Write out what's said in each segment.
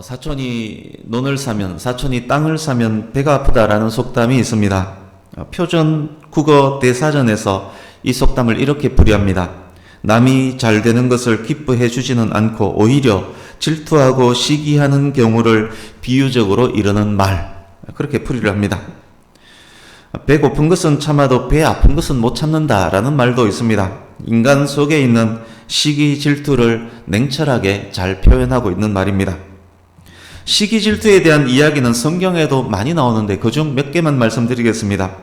사촌이 논을 사면, 사촌이 땅을 사면 배가 아프다라는 속담이 있습니다. 표준 국어 대사전에서 이 속담을 이렇게 풀이합니다. 남이 잘 되는 것을 기뻐해 주지는 않고 오히려 질투하고 시기하는 경우를 비유적으로 이르는 말. 그렇게 풀이를 합니다. 배 고픈 것은 참아도 배 아픈 것은 못 참는다라는 말도 있습니다. 인간 속에 있는 시기 질투를 냉철하게 잘 표현하고 있는 말입니다. 시기 질투에 대한 이야기는 성경에도 많이 나오는데 그중 몇 개만 말씀드리겠습니다.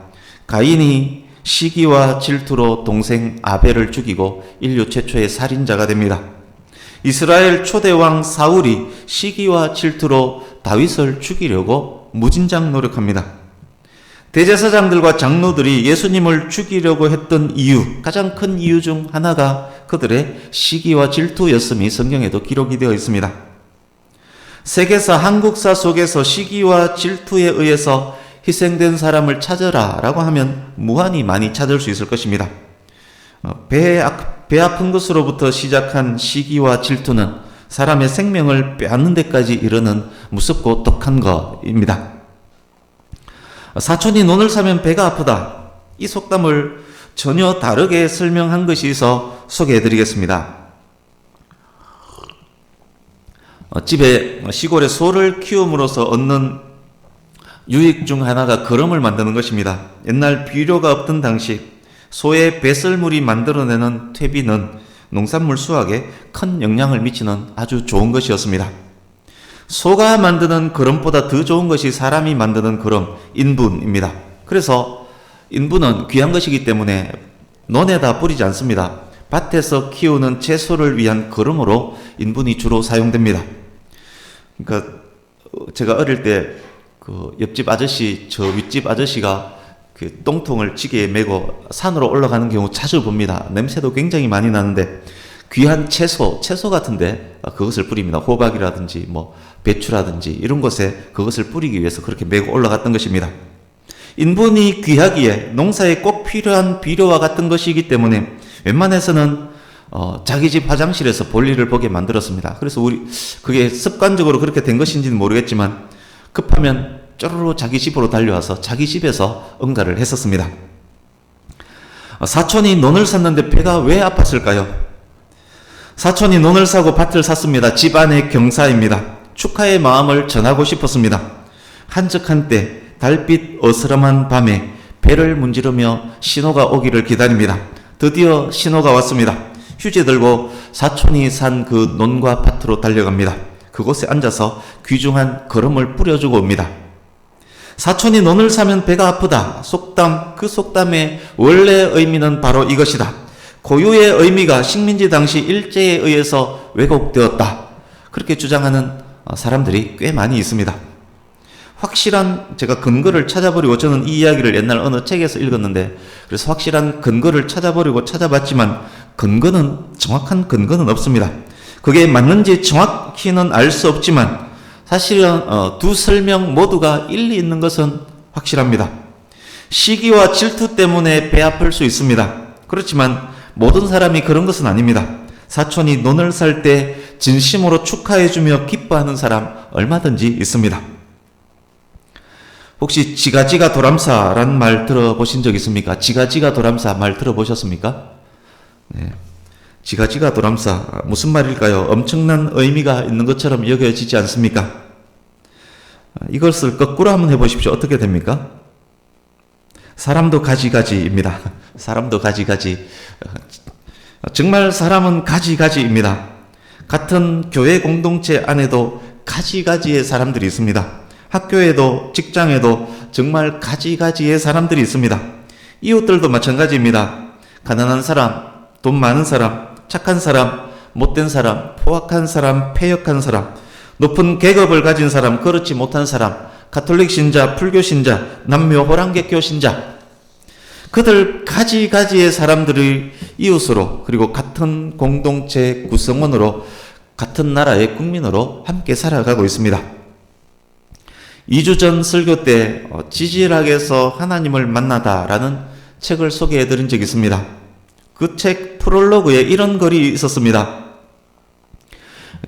가인이 시기와 질투로 동생 아벨을 죽이고 인류 최초의 살인자가 됩니다. 이스라엘 초대왕 사울이 시기와 질투로 다윗을 죽이려고 무진장 노력합니다. 대제사장들과 장로들이 예수님을 죽이려고 했던 이유, 가장 큰 이유 중 하나가 그들의 시기와 질투였음이 성경에도 기록이 되어 있습니다. 세계사, 한국사 속에서 시기와 질투에 의해서 희생된 사람을 찾으라 라고 하면 무한히 많이 찾을 수 있을 것입니다. 배 아픈 것으로부터 시작한 시기와 질투는 사람의 생명을 빼앗는 데까지 이르는 무섭고 독한 것입니다. 사촌이 논을 사면 배가 아프다. 이 속담을 전혀 다르게 설명한 것이 있어 소개해 드리겠습니다. 집에 시골에 소를 키움으로써 얻는 유익 중 하나가 거름을 만드는 것입니다. 옛날 비료가 없던 당시 소의 배설물이 만들어내는 퇴비는 농산물 수확에 큰 영향을 미치는 아주 좋은 것이었습니다. 소가 만드는 거름보다 더 좋은 것이 사람이 만드는 거름, 인분입니다. 그래서 인분은 귀한 것이기 때문에 논에다 뿌리지 않습니다. 밭에서 키우는 채소를 위한 거름으로 인분이 주로 사용됩니다. 그러니까 제가 어릴 때 그 옆집 아저씨, 저 윗집 아저씨가 그 똥통을 지게에 메고 산으로 올라가는 경우 자주 봅니다. 냄새도 굉장히 많이 나는데 귀한 채소 같은데 그것을 뿌립니다. 호박이라든지 뭐 배추라든지 이런 것에 그것을 뿌리기 위해서 그렇게 메고 올라갔던 것입니다. 인분이 귀하기에 농사에 꼭 필요한 비료와 같은 것이기 때문에 웬만해서는 자기 집 화장실에서 볼일을 보게 만들었습니다. 그래서 그게 습관적으로 그렇게 된 것인지는 모르겠지만 급하면 쪼르르 자기 집으로 달려와서 자기 집에서 응가를 했었습니다. 사촌이 논을 샀는데 배가 왜 아팠을까요? 사촌이 논을 사고 밭을 샀습니다. 집안의 경사입니다. 축하의 마음을 전하고 싶었습니다. 한적한 때 달빛 어스름한 밤에 배를 문지르며 신호가 오기를 기다립니다. 드디어 신호가 왔습니다. 휴지 들고 사촌이 산 그 논과 밭으로 달려갑니다. 그곳에 앉아서 귀중한 거름을 뿌려주고 옵니다. 사촌이 논을 사면 배가 아프다. 속담, 그 속담의 원래 의미는 바로 이것이다. 고유의 의미가 식민지 당시 일제에 의해서 왜곡되었다. 그렇게 주장하는 사람들이 꽤 많이 있습니다. 확실한 제가 근거를 찾아보려고 저는 이 이야기를 옛날 어느 책에서 읽었는데 그래서 확실한 근거를 찾아보려고 찾아봤지만 정확한 근거는 없습니다. 그게 맞는지 정확히는 알 수 없지만 사실은 두 설명 모두가 일리 있는 것은 확실합니다. 시기와 질투 때문에 배 아플 수 있습니다. 그렇지만 모든 사람이 그런 것은 아닙니다. 사촌이 논을 살 때 진심으로 축하해주며 기뻐하는 사람 얼마든지 있습니다. 혹시 지가지가 도람사라는 말 들어보신 적 있습니까? 지가지가 도람사 말 들어보셨습니까? 네. 지가지가 도람사 무슨 말일까요? 엄청난 의미가 있는 것처럼 여겨지지 않습니까? 이것을 거꾸로 한번 해보십시오. 어떻게 됩니까? 사람도 가지가지입니다. 사람도 가지가지. 정말 사람은 가지가지입니다. 같은 교회 공동체 안에도 가지가지의 사람들이 있습니다. 학교에도 직장에도 정말 가지가지의 사람들이 있습니다. 이웃들도 마찬가지입니다. 가난한 사람, 돈 많은 사람, 착한 사람, 못된 사람, 포악한 사람, 패역한 사람, 높은 계급을 가진 사람, 그렇지 못한 사람, 가톨릭 신자, 불교 신자, 남묘 호랑개교 신자, 그들 가지가지의 사람들의 이웃으로 그리고 같은 공동체 구성원으로 같은 나라의 국민으로 함께 살아가고 있습니다. 2주 전 설교 때 지질학에서 하나님을 만나다라는 책을 소개해 드린 적이 있습니다. 그 책 프롤로그에 이런 글이 있었습니다.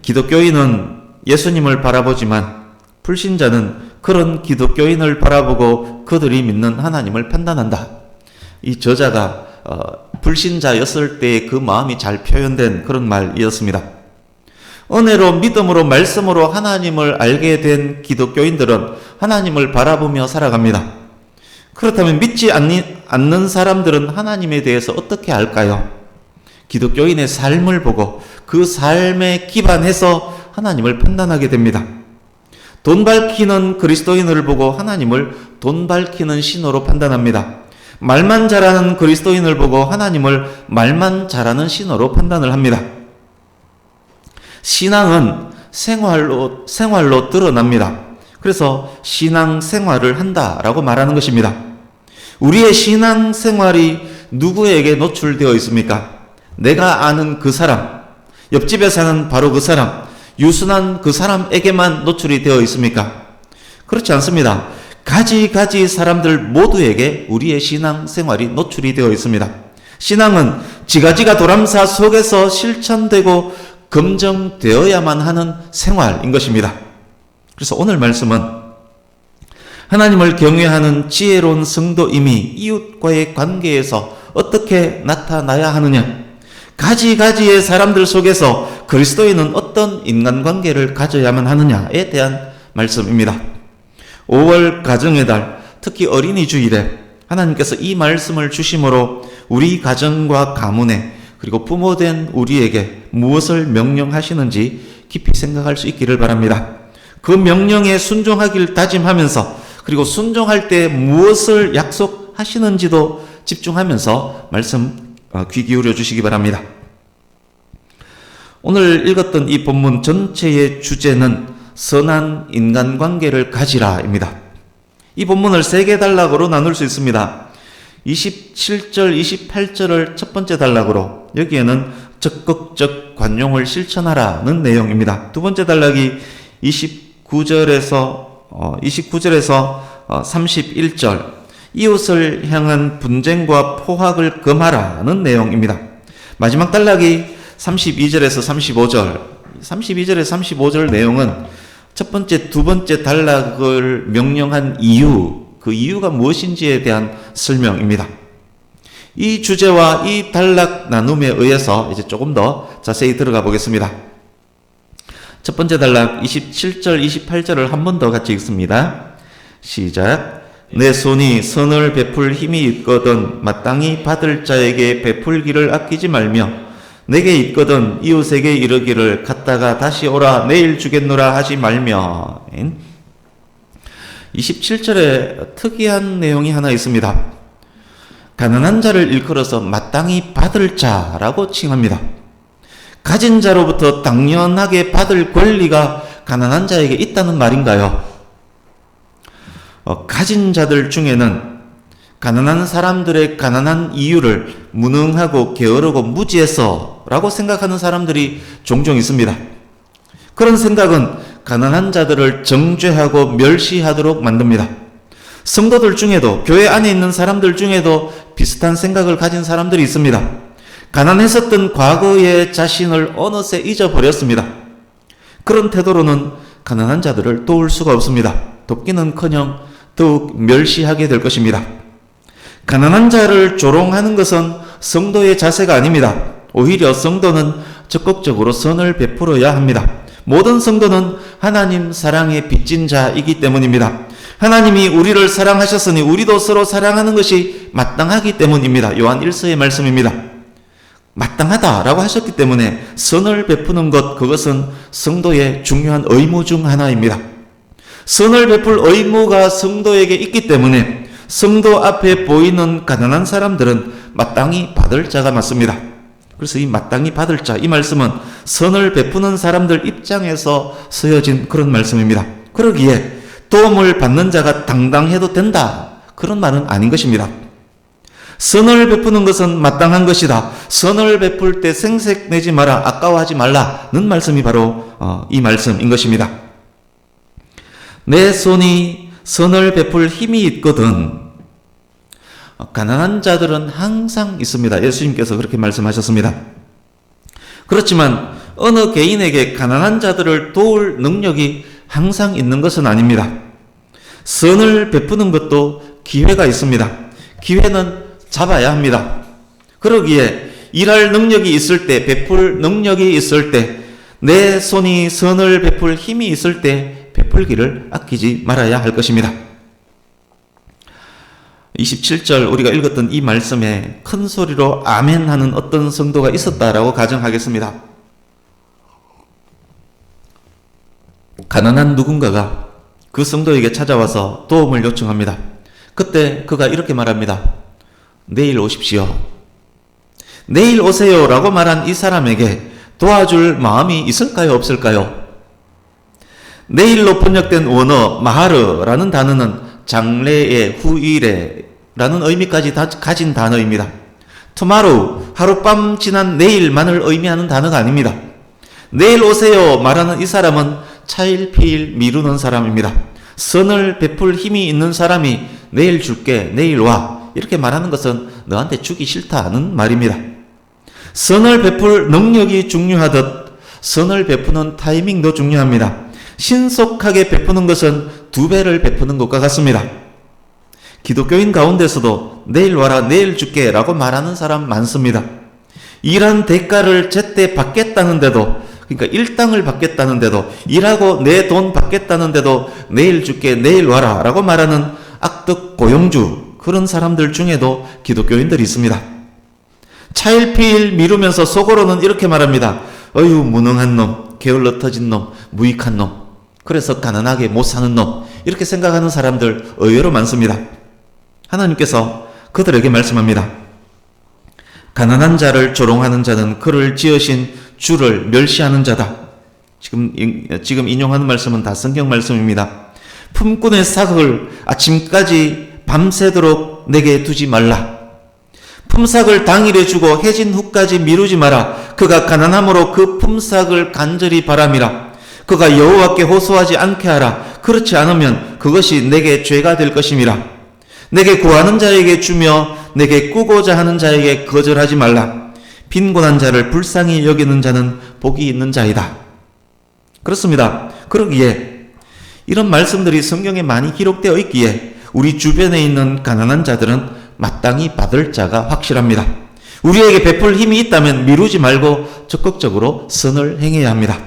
기독교인은 예수님을 바라보지만 불신자는 그런 기독교인을 바라보고 그들이 믿는 하나님을 판단한다. 이 저자가 불신자였을 때의 그 마음이 잘 표현된 그런 말이었습니다. 은혜로 믿음으로 말씀으로 하나님을 알게 된 기독교인들은 하나님을 바라보며 살아갑니다. 그렇다면 믿지 않는 사람들은 하나님에 대해서 어떻게 알까요? 기독교인의 삶을 보고 그 삶에 기반해서 하나님을 판단하게 됩니다. 돈 밝히는 그리스도인을 보고 하나님을 돈 밝히는 신호로 판단합니다. 말만 잘하는 그리스도인을 보고 하나님을 말만 잘하는 신호로 판단을 합니다. 신앙은 생활로 드러납니다. 그래서 신앙 생활을 한다라고 말하는 것입니다. 우리의 신앙 생활이 누구에게 노출되어 있습니까? 내가 아는 그 사람, 옆집에 사는 바로 그 사람, 유순한 그 사람에게만 노출이 되어 있습니까? 그렇지 않습니다. 가지 사람들 모두에게 우리의 신앙 생활이 노출이 되어 있습니다. 신앙은 지가지가 도람사 속에서 실천되고 검증되어야만 하는 생활인 것입니다. 그래서 오늘 말씀은 하나님을 경외하는 지혜로운 성도임이 이웃과의 관계에서 어떻게 나타나야 하느냐, 가지의 사람들 속에서 그리스도인은 어떤 인간관계를 가져야만 하느냐에 대한 말씀입니다. 5월 가정의 달, 특히 어린이 주일에 하나님께서 이 말씀을 주심으로 우리 가정과 가문에 그리고 부모된 우리에게 무엇을 명령하시는지 깊이 생각할 수 있기를 바랍니다. 그 명령에 순종하기를 다짐하면서 그리고 순종할 때 무엇을 약속하시는지도 집중하면서 말씀 귀 기울여 주시기 바랍니다. 오늘 읽었던 이 본문 전체의 주제는 선한 인간관계를 가지라입니다. 이 본문을 3개 단락으로 나눌 수 있습니다. 27절, 28절을 첫 번째 단락으로, 여기에는 적극적 관용을 실천하라는 내용입니다. 두 번째 단락이 29절에서 31절, 이웃을 향한 분쟁과 포악을 금하라는 내용입니다. 마지막 단락이 32절에서 35절, 32절에서 35절 내용은 첫 번째, 두 번째 단락을 명령한 이유, 그 이유가 무엇인지에 대한 설명입니다. 이 주제와 이 단락 나눔에 의해서 이제 조금 더 자세히 들어가 보겠습니다. 첫 번째 단락 27절, 28절을 한 번 더 같이 읽습니다. 시작. 내 손이 선을 베풀 힘이 있거든 마땅히 받을 자에게 베풀기를 아끼지 말며 내게 있거든 이웃에게 이르기를 갔다가 다시 오라 내일 주겠노라 하지 말며. 27절에 특이한 내용이 하나 있습니다. 가난한 자를 일컬어서 마땅히 받을 자라고 칭합니다. 가진 자로부터 당연하게 받을 권리가 가난한 자에게 있다는 말인가요? 가진 자들 중에는 가난한 사람들의 가난한 이유를 무능하고 게으르고 무지해서라고 생각하는 사람들이 종종 있습니다. 그런 생각은 가난한 자들을 정죄하고 멸시하도록 만듭니다. 성도들 중에도, 교회 안에 있는 사람들 중에도 비슷한 생각을 가진 사람들이 있습니다. 가난했었던 과거의 자신을 어느새 잊어버렸습니다. 그런 태도로는 가난한 자들을 도울 수가 없습니다. 돕기는커녕 더욱 멸시하게 될 것입니다. 가난한 자를 조롱하는 것은 성도의 자세가 아닙니다. 오히려 성도는 적극적으로 선을 베풀어야 합니다. 모든 성도는 하나님 사랑에 빚진 자이기 때문입니다. 하나님이 우리를 사랑하셨으니 우리도 서로 사랑하는 것이 마땅하기 때문입니다. 요한 1서의 말씀입니다. 마땅하다라고 하셨기 때문에 선을 베푸는 것, 그것은 성도의 중요한 의무 중 하나입니다. 선을 베풀 의무가 성도에게 있기 때문에 성도 앞에 보이는 가난한 사람들은 마땅히 받을 자가 맞습니다. 그래서 이 마땅히 받을 자, 이 말씀은 선을 베푸는 사람들 입장에서 쓰여진 그런 말씀입니다. 그러기에 도움을 받는 자가 당당해도 된다, 그런 말은 아닌 것입니다. 선을 베푸는 것은 마땅한 것이다. 선을 베풀 때 생색내지 마라, 아까워하지 말라는 말씀이 바로 이 말씀인 것입니다. 내 손이 선을 베풀 힘이 있거든. 가난한 자들은 항상 있습니다. 예수님께서 그렇게 말씀하셨습니다. 그렇지만 어느 개인에게 가난한 자들을 도울 능력이 항상 있는 것은 아닙니다. 선을 베푸는 것도 기회가 있습니다. 기회는 잡아야 합니다. 그러기에 일할 능력이 있을 때, 베풀 능력이 있을 때, 내 손이 선을 베풀 힘이 있을 때 베풀기를 아끼지 말아야 할 것입니다. 27절 우리가 읽었던 이 말씀에 큰 소리로 아멘 하는 어떤 성도가 있었다라고 가정하겠습니다. 가난한 누군가가 그 성도에게 찾아와서 도움을 요청합니다. 그때 그가 이렇게 말합니다. 내일 오십시오. 내일 오세요 라고 말한 이 사람에게 도와줄 마음이 있을까요? 없을까요? 내일로 번역된 원어 마하르라는 단어는 장래의 후일에라는 의미까지 다 가진 단어입니다. tomorrow, 하룻밤 지난 내일만을 의미하는 단어가 아닙니다. 내일 오세요 말하는 이 사람은 차일피일 미루는 사람입니다. 선을 베풀 힘이 있는 사람이 내일 줄게, 내일 와 이렇게 말하는 것은 너한테 주기 싫다는 말입니다. 선을 베풀 능력이 중요하듯 선을 베푸는 타이밍도 중요합니다. 신속하게 베푸는 것은 2배를 베푸는 것과 같습니다. 기독교인 가운데서도 내일 와라, 내일 줄게 라고 말하는 사람 많습니다. 일한 대가를 제때 받겠다는데도, 그러니까 일당을 받겠다는데도, 일하고 내 돈 받겠다는데도 내일 줄게, 내일 와라 라고 말하는 악덕 고용주, 그런 사람들 중에도 기독교인들이 있습니다. 차일피일 미루면서 속으로는 이렇게 말합니다. 어휴, 무능한 놈, 게을러 터진 놈, 무익한 놈, 그래서 가난하게 못 사는 놈, 이렇게 생각하는 사람들 의외로 많습니다. 하나님께서 그들에게 말씀합니다. 가난한 자를 조롱하는 자는 그를 지으신 주를 멸시하는 자다. 지금 인용하는 말씀은 다 성경 말씀입니다. 품꾼의 삭을 아침까지 밤새도록 내게 두지 말라. 품삯을 당일에 주고 해진 후까지 미루지 마라. 그가 가난함으로 그 품삯을 간절히 바람이라. 그가 여호와께 호소하지 않게 하라. 그렇지 않으면 그것이 내게 죄가 될 것임이라. 내게 구하는 자에게 주며 내게 꾸고자 하는 자에게 거절하지 말라. 빈곤한 자를 불쌍히 여기는 자는 복이 있는 자이다. 그렇습니다. 그러기에 이런 말씀들이 성경에 많이 기록되어 있기에 우리 주변에 있는 가난한 자들은 마땅히 받을 자가 확실합니다. 우리에게 베풀 힘이 있다면 미루지 말고 적극적으로 선을 행해야 합니다.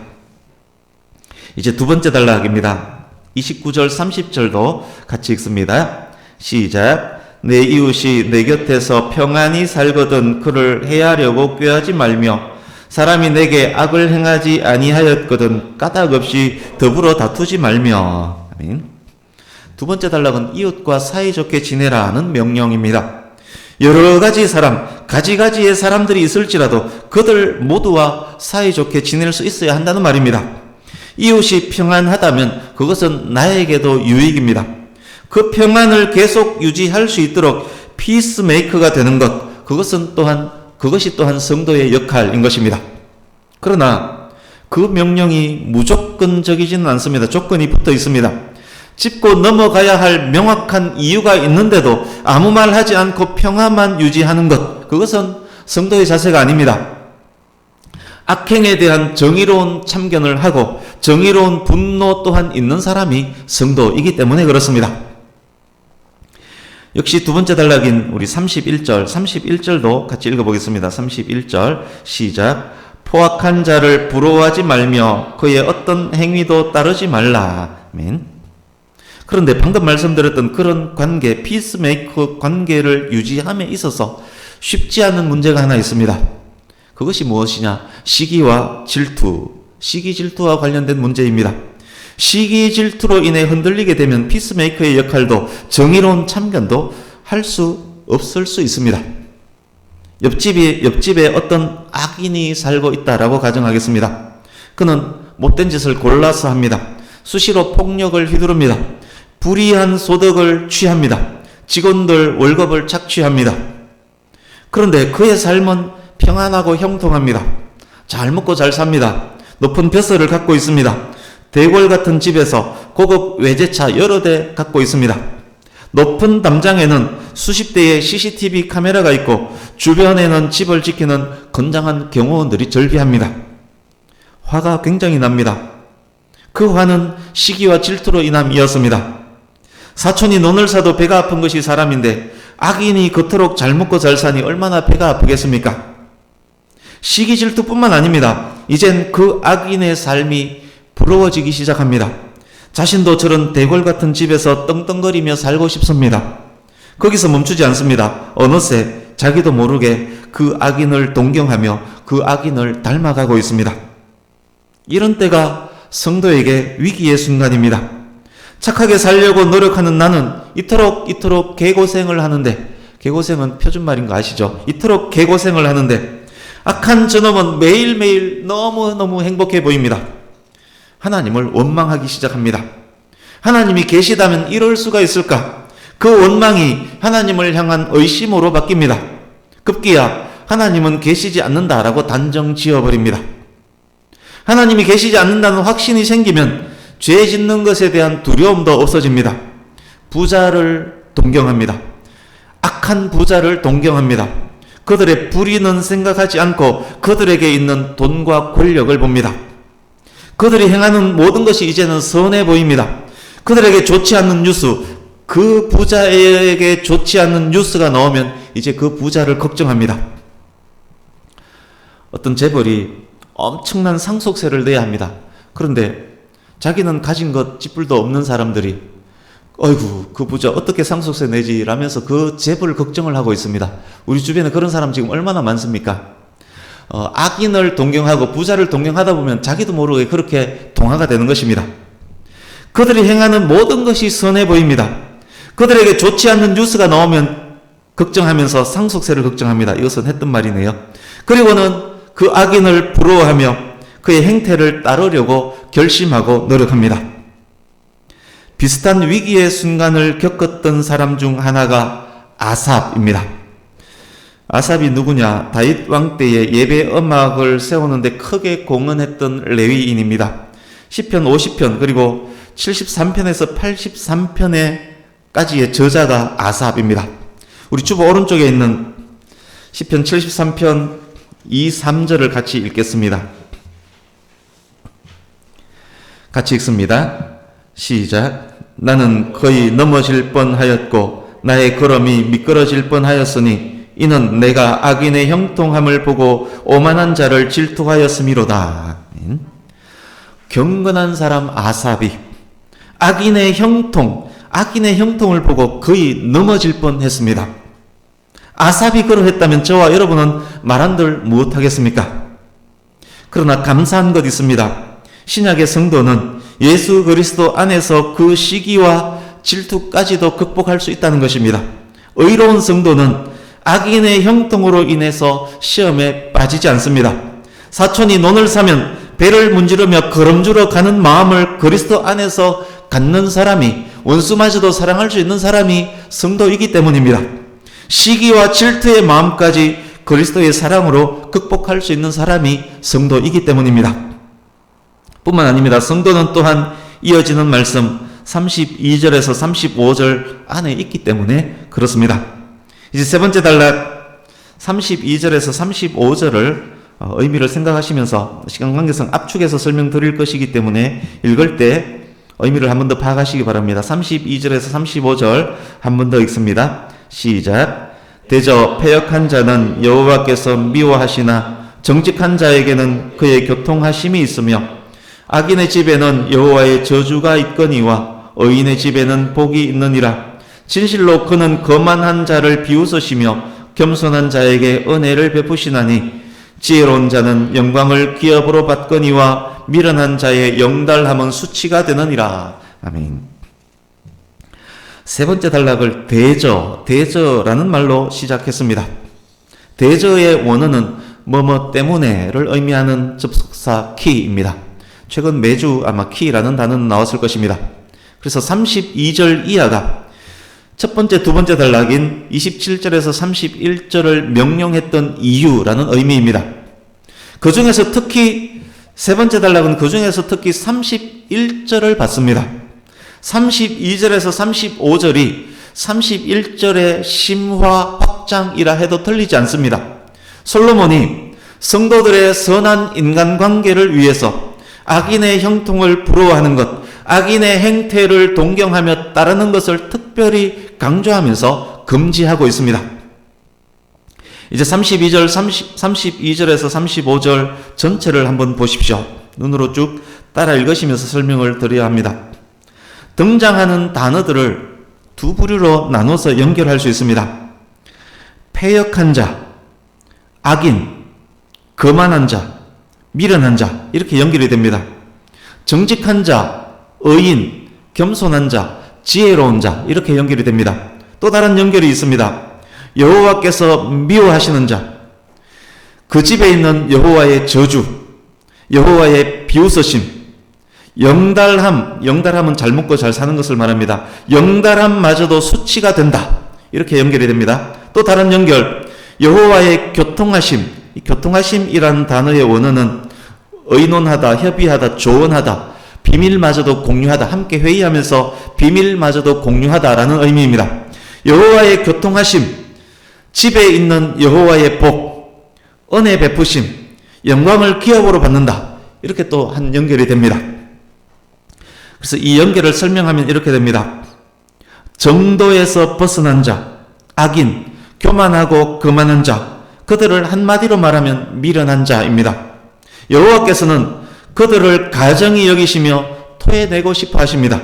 이제 두 번째 단락입니다. 29절 30절도 같이 읽습니다. 시작. 내 이웃이 내 곁에서 평안히 살거든 그를 해하려고 꾀하지 말며 사람이 내게 악을 행하지 아니하였거든 까닭 없이 더불어 다투지 말며. 아멘. 두 번째 단락은 이웃과 사이좋게 지내라는 명령입니다. 여러 가지 사람, 가지가지의 사람들이 있을지라도 그들 모두와 사이좋게 지낼 수 있어야 한다는 말입니다. 이웃이 평안하다면 그것은 나에게도 유익입니다. 그 평안을 계속 유지할 수 있도록 피스메이커가 되는 것, 그것이 또한 성도의 역할인 것입니다. 그러나 그 명령이 무조건적이지는 않습니다. 조건이 붙어 있습니다. 짚고 넘어가야 할 명확한 이유가 있는데도 아무 말 하지 않고 평화만 유지하는 것, 그것은 성도의 자세가 아닙니다. 악행에 대한 정의로운 참견을 하고 정의로운 분노 또한 있는 사람이 성도이기 때문에 그렇습니다. 역시 두 번째 단락인 우리 31절도 같이 읽어보겠습니다. 31절 시작. 포악한 자를 부러워하지 말며 그의 어떤 행위도 따르지 말라. 아멘. 그런데 방금 말씀드렸던 그런 관계, 피스메이커 관계를 유지함에 있어서 쉽지 않은 문제가 하나 있습니다. 그것이 무엇이냐? 시기와 질투, 시기 질투와 관련된 문제입니다. 시기 질투로 인해 흔들리게 되면 피스메이커의 역할도 정의로운 참견도 할 수 없을 수 있습니다. 옆집에 어떤 악인이 살고 있다라고 가정하겠습니다. 그는 못된 짓을 골라서 합니다. 수시로 폭력을 휘두릅니다. 불이한 소득을 취합니다. 직원들 월급을 착취합니다. 그런데 그의 삶은 평안하고 형통합니다. 잘 먹고 잘 삽니다. 높은 벼슬을 갖고 있습니다. 대궐 같은 집에서 고급 외제차 여러 대 갖고 있습니다. 높은 담장에는 수십 대의 CCTV 카메라가 있고 주변에는 집을 지키는 건장한 경호원들이 절비합니다. 화가 굉장히 납니다. 그 화는 시기와 질투로 인함이었습니다. 사촌이 논을 사도 배가 아픈 것이 사람인데 악인이 그토록 잘 먹고 잘 사니 얼마나 배가 아프겠습니까? 시기 질투뿐만 아닙니다. 이젠 그 악인의 삶이 부러워지기 시작합니다. 자신도 저런 대궐 같은 집에서 떵떵거리며 살고 싶습니다. 거기서 멈추지 않습니다. 어느새 자기도 모르게 그 악인을 동경하며 그 악인을 닮아가고 있습니다. 이런 때가 성도에게 위기의 순간입니다. 착하게 살려고 노력하는 나는 이토록 개고생을 하는데, 개고생은 표준말인 거 아시죠? 이토록 개고생을 하는데 악한 저놈은 매일매일 너무너무 행복해 보입니다. 하나님을 원망하기 시작합니다. 하나님이 계시다면 이럴 수가 있을까? 그 원망이 하나님을 향한 의심으로 바뀝니다. 급기야 하나님은 계시지 않는다라고 단정 지어버립니다. 하나님이 계시지 않는다는 확신이 생기면 죄 짓는 것에 대한 두려움도 없어집니다. 부자를 동경합니다. 악한 부자를 동경합니다. 그들의 불의는 생각하지 않고 그들에게 있는 돈과 권력을 봅니다. 그들이 행하는 모든 것이 이제는 선해 보입니다. 그들에게 좋지 않는 뉴스, 그 부자에게 좋지 않는 뉴스가 나오면 이제 그 부자를 걱정합니다. 어떤 재벌이 엄청난 상속세를 내야 합니다. 그런데 자기는 가진 것 찌뿔도 없는 사람들이 어이구 그 부자 어떻게 상속세 내지 라면서 그 재벌 걱정을 하고 있습니다. 우리 주변에 그런 사람 지금 얼마나 많습니까? 악인을 동경하고 부자를 동경하다 보면 자기도 모르게 그렇게 동화가 되는 것입니다. 그들이 행하는 모든 것이 선해 보입니다. 그들에게 좋지 않는 뉴스가 나오면 걱정하면서 상속세를 걱정합니다. 이것은 했던 말이네요. 그리고는 그 악인을 부러워하며 그의 행태를 따르려고 결심하고 노력합니다. 비슷한 위기의 순간을 겪었던 사람 중 하나가 아삽입니다. 아삽이 누구냐? 다윗 왕 때에 예배 음악을 세우는데 크게 공헌했던 레위인입니다. 시편 50편 그리고 73편에서 83편에까지의 저자가 아삽입니다. 우리 주보 오른쪽에 있는 시편 73편 2, 3절을 같이 읽겠습니다. 같이 읽습니다. 시작. 나는 거의 넘어질 뻔하였고 나의 걸음이 미끄러질 뻔하였으니 이는 내가 악인의 형통함을 보고 오만한 자를 질투하였음이로다. 경건한 사람 아삽이 악인의 형통을 보고 거의 넘어질 뻔했습니다. 아삽이 그러했다면 저와 여러분은 말한들 무엇하겠습니까? 그러나 감사한 것 있습니다. 신약의 성도는 예수 그리스도 안에서 그 시기와 질투까지도 극복할 수 있다는 것입니다. 의로운 성도는 악인의 형통으로 인해서 시험에 빠지지 않습니다. 사촌이 논을 사면 배를 문지르며 걸음주러 가는 마음을 그리스도 안에서 갖는 사람이, 원수마저도 사랑할 수 있는 사람이 성도이기 때문입니다. 시기와 질투의 마음까지 그리스도의 사랑으로 극복할 수 있는 사람이 성도이기 때문입니다. 뿐만 아닙니다. 성도는 또한 이어지는 말씀 32절에서 35절 안에 있기 때문에 그렇습니다. 이제 세 번째 단락 32절에서 35절을 의미를 생각하시면서 시간 관계상 압축해서 설명드릴 것이기 때문에 읽을 때 의미를 한 번 더 파악하시기 바랍니다. 32절에서 35절 한 번 더 읽습니다. 시작. 대저 패역한 자는 여호와께서 미워하시나 정직한 자에게는 그의 교통하심이 있으며 악인의 집에는 여호와의 저주가 있거니와 의인의 집에는 복이 있느니라. 진실로 그는 거만한 자를 비웃으시며 겸손한 자에게 은혜를 베푸시나니 지혜로운 자는 영광을 기업으로 받거니와 미련한 자의 영달함은 수치가 되느니라. 아멘. 세 번째 단락을 대저라는 말로 시작했습니다. 대저의 원어는 뭐뭐 때문에를 의미하는 접속사 키입니다. 최근 매주 아마 키라는 단어는 나왔을 것입니다. 그래서 32절 이하가 첫 번째, 두 번째 단락인 27절에서 31절을 명령했던 이유라는 의미입니다. 그 중에서 특히 세 번째 단락은 그 중에서 특히 31절을 받습니다. 32절에서 35절이 31절의 심화 확장이라 해도 틀리지 않습니다. 솔로몬이 성도들의 선한 인간관계를 위해서 악인의 형통을 부러워하는 것, 악인의 행태를 동경하며 따르는 것을 특별히 강조하면서 금지하고 있습니다. 이제 32절에서 35절 전체를 한번 보십시오. 눈으로 쭉 따라 읽으시면서 설명을 드려야 합니다. 등장하는 단어들을 두 부류로 나눠서 연결할 수 있습니다. 패역한 자, 악인, 거만한 자, 미련한 자, 이렇게 연결이 됩니다. 정직한 자, 의인, 겸손한 자, 지혜로운 자, 이렇게 연결이 됩니다. 또 다른 연결이 있습니다. 여호와께서 미워하시는 자, 그 집에 있는 여호와의 저주, 여호와의 비웃으심, 영달함은 잘 먹고 잘 사는 것을 말합니다. 영달함마저도 수치가 된다, 이렇게 연결이 됩니다. 또 다른 연결, 여호와의 교통하심, 이 교통하심이라는 단어의 원어는 의논하다, 협의하다, 조언하다, 비밀마저도 공유하다, 함께 회의하면서 비밀마저도 공유하다라는 의미입니다. 여호와의 교통하심, 집에 있는 여호와의 복, 은혜 베푸심, 영광을 기업으로 받는다, 이렇게 또 한 연결이 됩니다. 그래서 이 연결을 설명하면 이렇게 됩니다. 정도에서 벗어난 자, 악인, 교만하고 거만한 자, 그들을 한마디로 말하면 미련한 자입니다. 여호와께서는 그들을 가정히 여기시며 토해내고 싶어 하십니다.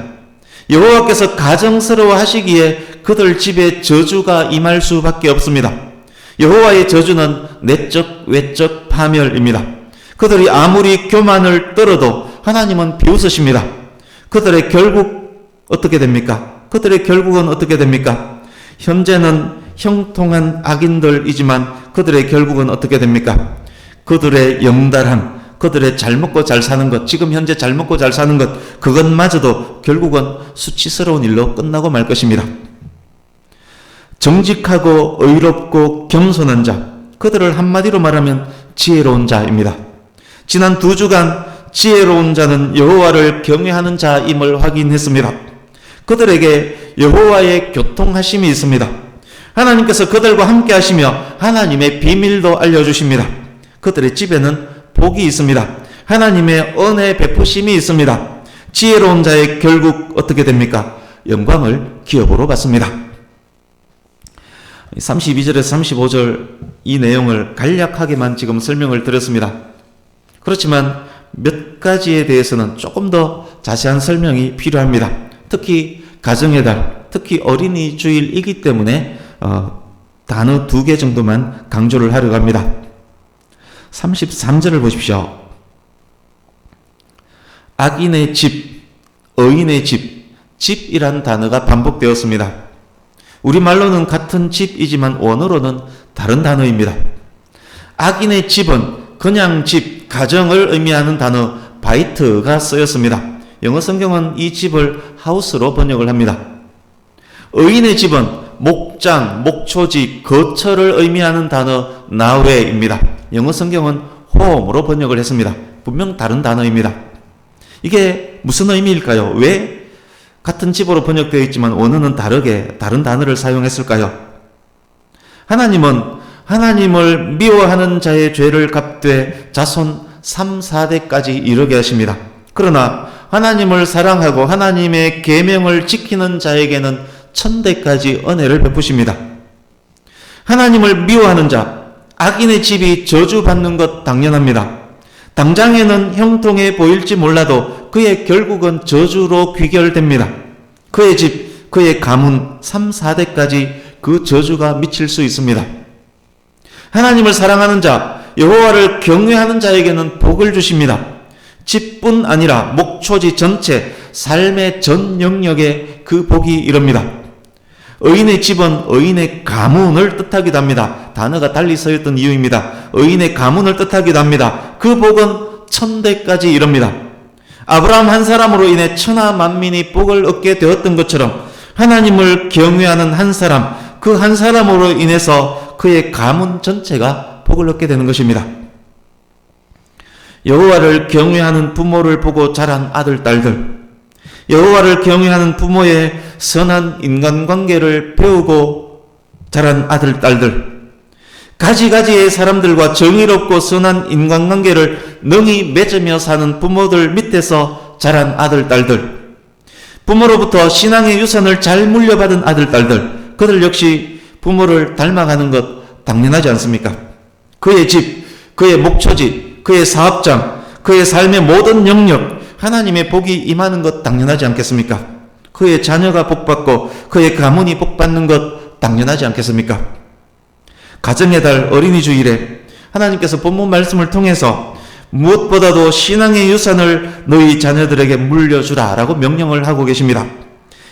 여호와께서 가정스러워 하시기에 그들 집에 저주가 임할 수밖에 없습니다. 여호와의 저주는 내적, 외적 파멸입니다. 그들이 아무리 교만을 떨어도 하나님은 비웃으십니다. 그들의 결국 어떻게 됩니까? 그들의 결국은 어떻게 됩니까? 현재는 형통한 악인들이지만 그들의 결국은 어떻게 됩니까? 그들의 영달함, 그들의 잘 먹고 잘 사는 것, 지금 현재 잘 먹고 잘 사는 것, 그것마저도 결국은 수치스러운 일로 끝나고 말 것입니다. 정직하고 의롭고 겸손한 자, 그들을 한마디로 말하면 지혜로운 자입니다. 지난 2주간 지혜로운 자는 여호와를 경외하는 자임을 확인했습니다. 그들에게 여호와의 교통하심이 있습니다. 하나님께서 그들과 함께 하시며 하나님의 비밀도 알려주십니다. 그들의 집에는 복이 있습니다. 하나님의 은혜 베푸심이 있습니다. 지혜로운 자의 결국 어떻게 됩니까? 영광을 기업으로 받습니다. 32절에서 35절 이 내용을 간략하게만 지금 설명을 드렸습니다. 그렇지만 몇 가지에 대해서는 조금 더 자세한 설명이 필요합니다. 특히 가정의 달, 특히 어린이 주일이기 때문에 단어 2개 정도만 강조를 하려고 합니다. 33절을 보십시오. 악인의 집, 의인의 집, 집이란 단어가 반복되었습니다. 우리말로는 같은 집이지만 원어로는 다른 단어입니다. 악인의 집은 그냥 집, 가정을 의미하는 단어 바이트가 쓰였습니다. 영어 성경은 이 집을 하우스로 번역을 합니다. 의인의 집은 목장, 목초지, 거처를 의미하는 단어 나웨입니다. 영어 성경은 home으로 번역을 했습니다. 분명 다른 단어입니다. 이게 무슨 의미일까요? 왜 같은 집으로 번역되어 있지만 원어는 다르게 다른 단어를 사용했을까요? 하나님은 하나님을 미워하는 자의 죄를 갚되 자손 3, 4대까지 이르게 하십니다. 그러나 하나님을 사랑하고 하나님의 계명을 지키는 자에게는 1000대까지 은혜를 베푸십니다. 하나님을 미워하는 자, 악인의 집이 저주받는 것 당연합니다. 당장에는 형통해 보일지 몰라도 그의 결국은 저주로 귀결됩니다. 그의 집, 그의 가문 3, 4대까지 그 저주가 미칠 수 있습니다. 하나님을 사랑하는 자, 여호와를 경외하는 자에게는 복을 주십니다. 집뿐 아니라 목초지 전체, 삶의 전 영역에 그 복이 이릅니다. 의인의 집은 의인의 가문을 뜻하기도 합니다. 단어가 달리 쓰였던 이유입니다. 의인의 가문을 뜻하기도 합니다. 그 복은 1000대까지 이릅니다. 아브라함 한 사람으로 인해 천하 만민이 복을 얻게 되었던 것처럼 하나님을 경외하는 한 사람, 그 한 사람으로 인해서 그의 가문 전체가 복을 얻게 되는 것입니다. 여호와를 경외하는 부모를 보고 자란 아들, 딸들, 여호와를 경외하는 부모의 선한 인간관계를 배우고 자란 아들, 딸들, 가지가지의 사람들과 정의롭고 선한 인간관계를 능히 맺으며 사는 부모들 밑에서 자란 아들, 딸들, 부모로부터 신앙의 유산을 잘 물려받은 아들, 딸들, 그들 역시 부모를 닮아가는 것 당연하지 않습니까? 그의 집, 그의 목초집, 그의 사업장, 그의 삶의 모든 영역, 하나님의 복이 임하는 것 당연하지 않겠습니까? 그의 자녀가 복받고 그의 가문이 복받는 것 당연하지 않겠습니까? 가정의 달 어린이 주일에 하나님께서 본문 말씀을 통해서 무엇보다도 신앙의 유산을 너희 자녀들에게 물려주라 라고 명령을 하고 계십니다.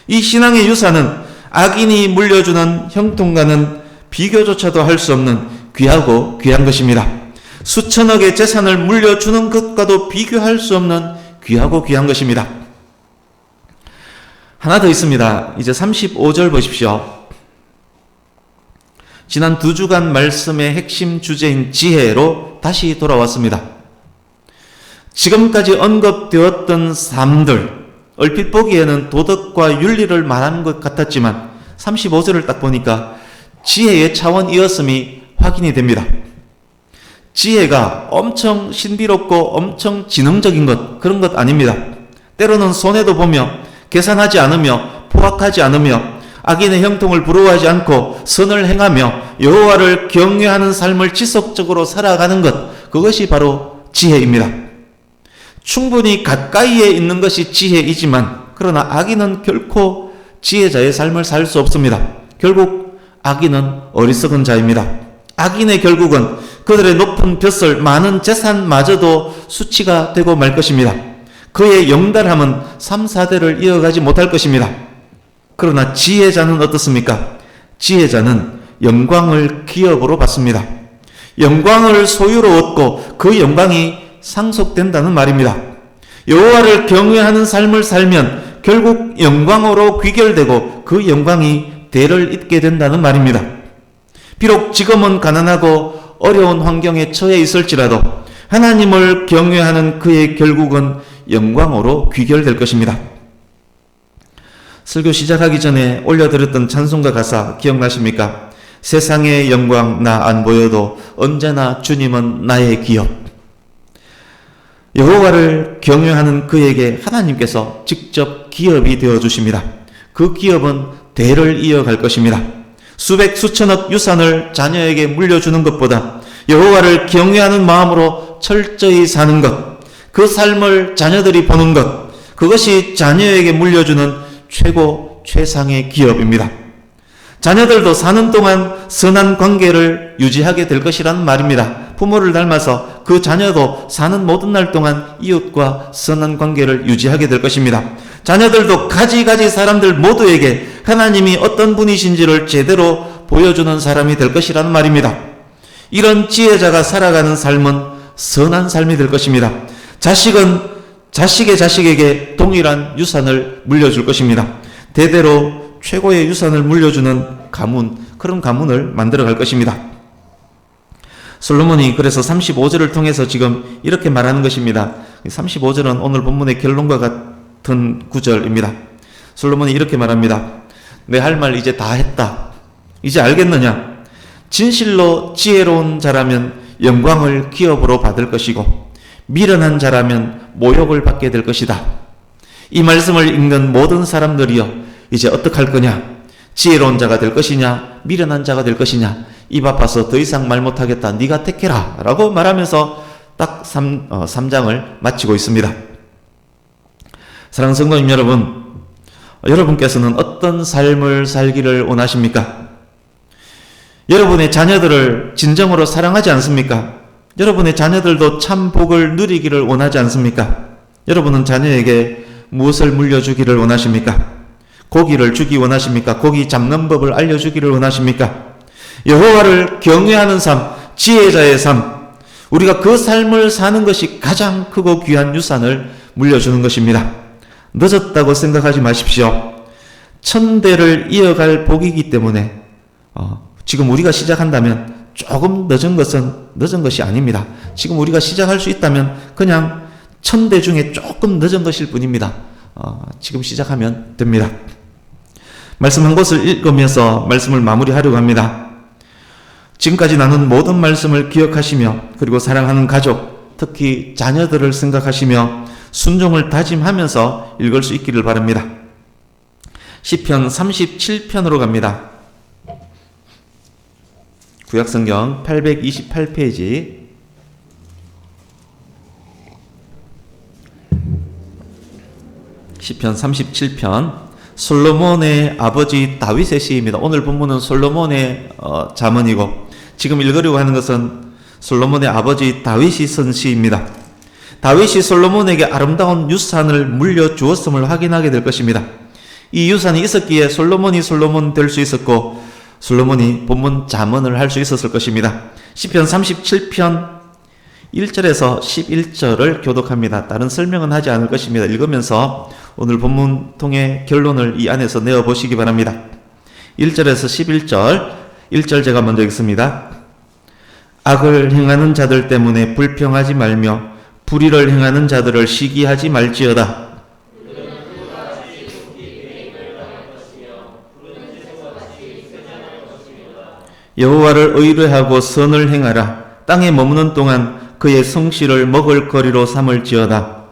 이 신앙의 유산은 악인이 물려주는 형통과는 비교조차도 할 수 없는 귀하고 귀한 것입니다. 수천억의 재산을 물려주는 것과도 비교할 수 없는 귀하고 귀한 것입니다. 하나 더 있습니다. 이제 35절 보십시오. 지난 2주간 말씀의 핵심 주제인 지혜로 다시 돌아왔습니다. 지금까지 언급되었던 삶들, 얼핏 보기에는 도덕과 윤리를 말하는 것 같았지만 35절을 딱 보니까 지혜의 차원이었음이 확인이 됩니다. 지혜가 엄청 신비롭고 엄청 지능적인 것, 그런 것 아닙니다. 때로는 손해도 보며 계산하지 않으며 포악하지 않으며 악인의 형통을 부러워하지 않고 선을 행하며 여호와를 경외하는 삶을 지속적으로 살아가는 것, 그것이 바로 지혜입니다. 충분히 가까이에 있는 것이 지혜이지만 그러나 악인은 결코 지혜자의 삶을 살 수 없습니다. 결국 악인은 어리석은 자입니다. 악인의 결국은 그들의 높은 벼슬, 많은 재산마저도 수치가 되고 말 것입니다. 그의 영달함은 3, 4대를 이어가지 못할 것입니다. 그러나 지혜자는 어떻습니까? 지혜자는 영광을 기업으로 받습니다. 영광을 소유로 얻고 그 영광이 상속된다는 말입니다. 여호와를 경외하는 삶을 살면 결국 영광으로 귀결되고 그 영광이 대를 잇게 된다는 말입니다. 비록 지금은 가난하고 어려운 환경에 처해 있을지라도 하나님을 경외하는 그의 결국은 영광으로 귀결될 것입니다. 설교 시작하기 전에 올려드렸던 찬송가 가사 기억나십니까? 세상의 영광 나 안 보여도 언제나 주님은 나의 기업. 여호와를 경외하는 그에게 하나님께서 직접 기업이 되어주십니다. 그 기업은 대를 이어갈 것입니다. 수백 수천억 유산을 자녀에게 물려주는 것보다 여호와를 경외하는 마음으로 철저히 사는 것, 그 삶을 자녀들이 보는 것, 그것이 자녀에게 물려주는 최고 최상의 기업입니다. 자녀들도 사는 동안 선한 관계를 유지하게 될 것이라는 말입니다. 부모를 닮아서 그 자녀도 사는 모든 날 동안 이웃과 선한 관계를 유지하게 될 것입니다. 자녀들도 가지가지 사람들 모두에게 하나님이 어떤 분이신지를 제대로 보여주는 사람이 될 것이라는 말입니다. 이런 지혜자가 살아가는 삶은 선한 삶이 될 것입니다. 자식은 자식의 자식에게 동일한 유산을 물려줄 것입니다. 대대로 최고의 유산을 물려주는 가문, 그런 가문을 만들어갈 것입니다. 솔로몬이 그래서 35절을 통해서 지금 이렇게 말하는 것입니다. 35절은 오늘 본문의 결론과 같은 구절입니다. 솔로몬이 이렇게 말합니다. 내 할 말 이제 다 했다. 이제 알겠느냐? 진실로 지혜로운 자라면 영광을 기업으로 받을 것이고 미련한 자라면 모욕을 받게 될 것이다. 이 말씀을 읽는 모든 사람들이여 이제 어떡할 거냐? 지혜로운 자가 될 것이냐? 미련한 자가 될 것이냐? 입 아파서 더 이상 말 못하겠다. 네가 택해라 라고 말하면서 딱 3장을 마치고 있습니다. 사랑하는 성도님 여러분, 여러분께서는 어떤 삶을 살기를 원하십니까? 여러분의 자녀들을 진정으로 사랑하지 않습니까? 여러분의 자녀들도 참 복을 누리기를 원하지 않습니까? 여러분은 자녀에게 무엇을 물려주기를 원하십니까? 고기를 주기 원하십니까? 고기 잡는 법을 알려주기를 원하십니까? 여호와를 경외하는 삶, 지혜자의 삶, 우리가 그 삶을 사는 것이 가장 크고 귀한 유산을 물려주는 것입니다. 늦었다고 생각하지 마십시오. 천대를 이어갈 복이기 때문에 지금 우리가 시작한다면 조금 늦은 것이 아닙니다. 지금 우리가 시작할 수 있다면 그냥 1000대 중에 조금 늦은 것일 뿐입니다. 지금 시작하면 됩니다. 말씀 한 곳을 읽으면서 말씀을 마무리하려고 합니다. 지금까지 나눈 모든 말씀을 기억하시며 그리고 사랑하는 가족, 특히 자녀들을 생각하시며 순종을 다짐하면서 읽을 수 있기를 바랍니다. 시편 37편으로 갑니다. 구약성경 828페이지. 시편 37편, 솔로몬의 아버지 다윗의 시입니다. 오늘 본문은 솔로몬의 잠언이고 지금 읽으려고 하는 것은 솔로몬의 아버지 다윗이 쓴 시입니다. 다윗이 솔로몬에게 아름다운 유산을 물려주었음을 확인하게 될 것입니다. 이 유산이 있었기에 솔로몬이 솔로몬 될 수 있었고 솔로몬이 본문 잠언을 할 수 있었을 것입니다. 시편 37편 1절에서 11절을 교독합니다. 다른 설명은 하지 않을 것입니다. 읽으면서 오늘 본문 통해 결론을 이 안에서 내어보시기 바랍니다. 1절에서 11절, 1절 제가 먼저 읽습니다. 악을 행하는 자들 때문에 불평하지 말며 불의를 행하는 자들을 시기하지 말지어다. 여호와를 의뢰하고 선을 행하라. 땅에 머무는 동안 그의 성실을 먹을 거리로 삼을지어다.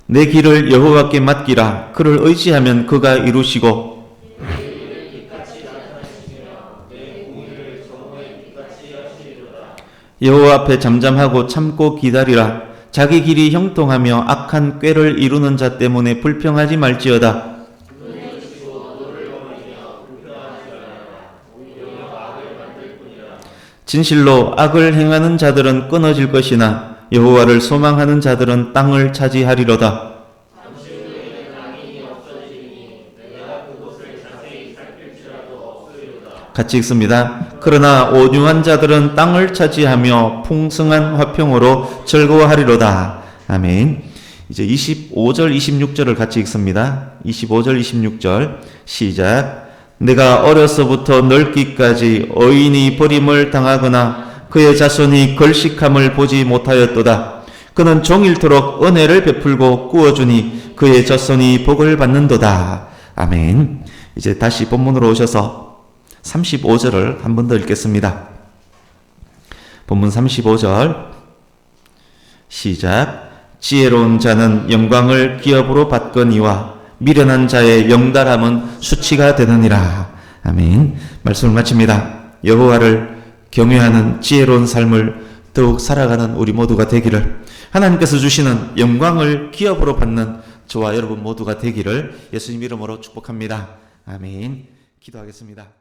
내 길을 여호와께 맡기라. 그를 의지하면 그가 이루시고 여호와 앞에 잠잠하고 참고 기다리라. 자기 길이 형통하며 악한 꾀를 이루는 자 때문에 불평하지 말지어다. 진실로 악을 행하는 자들은 끊어질 것이나 여호와를 소망하는 자들은 땅을 차지하리로다. 같이 읽습니다. 그러나 온유한 자들은 땅을 차지하며 풍성한 화평으로 즐거워하리로다. 아멘. 이제 25절, 26절을 같이 읽습니다. 25절, 26절 시작. 내가 어려서부터 늙기까지 어인이 버림을 당하거나 그의 자손이 걸식함을 보지 못하였도다. 그는 종일토록 은혜를 베풀고 꾸어주니 그의 자손이 복을 받는도다. 아멘. 이제 다시 본문으로 오셔서 35절을 한 번 더 읽겠습니다. 본문 35절 시작. 지혜로운 자는 영광을 기업으로 받거니와 미련한 자의 영달함은 수치가 되느니라. 아멘. 말씀을 마칩니다. 여호와를 경외하는 지혜로운 삶을 더욱 살아가는 우리 모두가 되기를, 하나님께서 주시는 영광을 기업으로 받는 저와 여러분 모두가 되기를 예수님 이름으로 축복합니다. 아멘. 기도하겠습니다.